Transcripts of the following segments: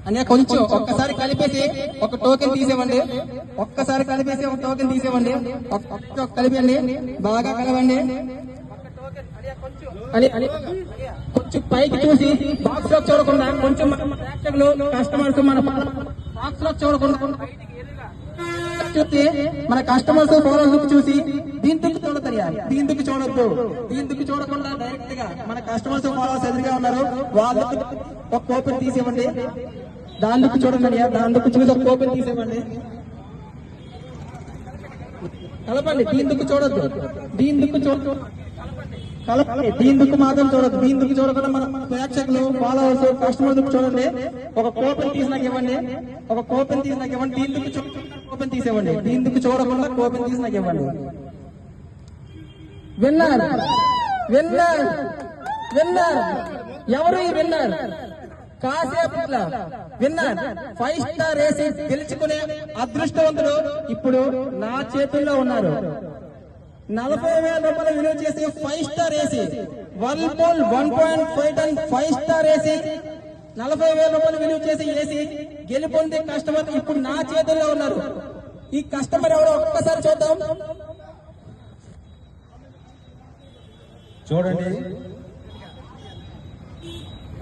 అనే కొంచెం ఒక్కసారి కలిపేసి ఒక టోకెన్ తీసేవండి. ఒక్కసారి కలిపేసి ఒక టోకెన్ తీసేవండి. కలిపండి, బాగా కలవండి. కొంచెం పైకి చూసి బాక్స్ లో చూడకుండా, కొంచెం ప్రేక్షకులు కస్టమర్స్ మన బాక్స్ లో చూడకుండా చూసి మన కస్టమర్స్ ఫోటోలు చూసి దీనికి చూడతరియాలి. దీనికి చూడొద్దు. దీనికి చూడకుండా డైరెక్ట్ గా మన కస్టమర్స్ ఫాలోవర్స్ ఎదురుగా ఉన్నారు, వాళ్ళకి ఒక కోపెన్ తీసేవండి. దానికి చూడండి, దానికి చూసి ఒక కోపెన్ తీసేవండి. కలపండి. దీనికి చూడొద్దు. దీనికి చూడొద్దు. కలపండి. దీనికి మాత్రం చూడొద్దు. దీనికి చూడకుండా మన ప్రేక్షకులు ఫాలోవర్స్ కస్టమర్స్ చూడండి. ఒక కోపెన్ తీసి నాకు ఇవ్వండి. ఒక కోపెన్ తీసి నాకు ఇవ్వండి. దీనికి కోపెన్ తీసేవ్వండి. దీనికి చూడకుండా కోపెన్ తీసి నాకు ఇవ్వండి. విన్నర్ విన్నర్ విన్నర్ ఎవరు ఈ విన్నర్? కాసేపట్ల విన్నర్ 5 స్టార్ వేసి గెలుచుకునే అదృష్టవంతుడు ఇప్పుడు నా చేతుల్లో ఉన్నారు. 40,000 రూపాయలు విలువ చేసి 5 స్టార్ వేసి వర్ల్పూల్ 1.5 టన్ 5 స్టార్ వేసి 40,000 రూపాయలు విలువ చేసి వేసి గెలుపొందే కస్టమర్ ఇప్పుడు నా చేతుల్లో ఉన్నారు. ఈ కస్టమర్ ఎవరో ఒక్కసారి చూద్దాం. చూడండి,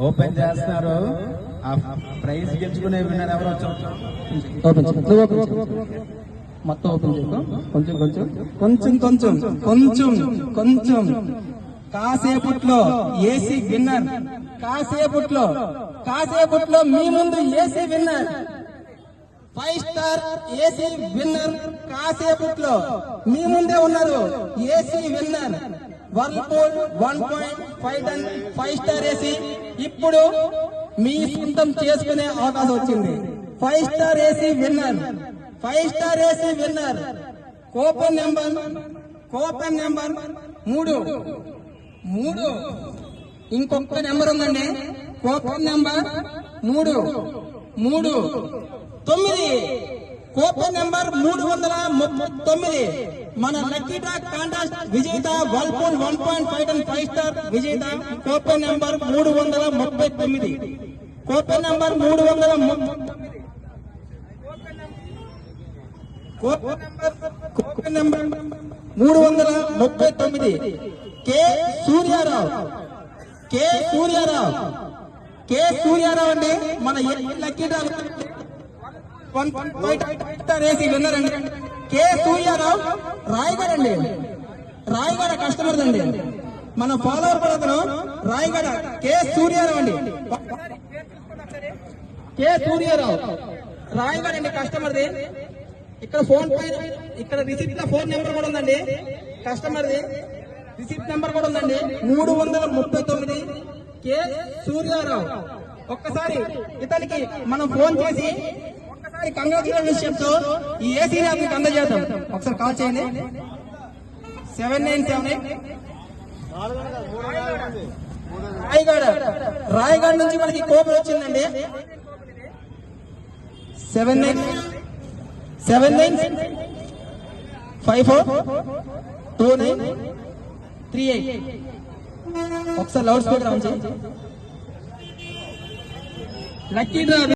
ఓపెన్ చేస్తున్నారు. ఆ ప్రైజ్ గెలుచుకునే విన్నర్ ఎవరో మొత్తం ఓపెన్ చేసుకో. కొంచెం కొంచెం కొంచెం కొంచెం కొంచెం కొంచెం కాసేపట్లో ఏసీ విన్నర్. కాసేపట్లో మీ ముందు AC winner, 5 star AC winner కాసేపట్లో మీ ముందే ఉన్నారు. ఏసీ విన్నర్ వర్ల్పూల్ 1.5 టన్ 5 స్టార్ ఏసీ ఇప్పుడు మీ సొంతం చేసుకునే అవకాశం వచ్చింది. 5 star AC winner, 5 star AC winner. Coupon number 3. ఇంకొక నెంబర్ ఉందండి. Coupon number 339. Coupon number 339. మన లక్కీ డ్రా కాంటాస్ట్ విజేత వర్ల్పూల్ 1.5 టన్ 5 స్టార్ విజేత. Coupon number 339. Coupon number 339. Coupon number 339. K Suryarao అండి. మన lucky draw 1.5 star AC winner అండి. కె సూర్యారావు రాయగడ అండి. Rayagada customer అండి. మన ఫాలోవర్ కూడా అతను రాయగడ కె సూర్యారావు అండి. కె సూర్యారావు రాయగడ అండి కస్టమర్ది. ఇక్కడ ఫోన్ పే, ఇక్కడ రిసిప్ట్ ఫోన్ నెంబర్ కూడా ఉందండి. కస్టమర్ది రిసిప్ట్ నెంబర్ కూడా ఉందండి. 339. కె సూర్యారావు. ఒక్కసారి ఇతనికి మనం ఫోన్ చేసి ఒక్కసారి కంగ్రాచులేషన్స్ తో ఈ ఏసీని అతనికి అందజేద్దాం. ఒకసారి కాల్ చేయండి. 7978. రాయగఢ నుంచి మనకి కోపం వచ్చిందండి. 79542938. ఒకసారి లౌడ్ స్పీకర్ ఆన్ చేయండి. Lucky draw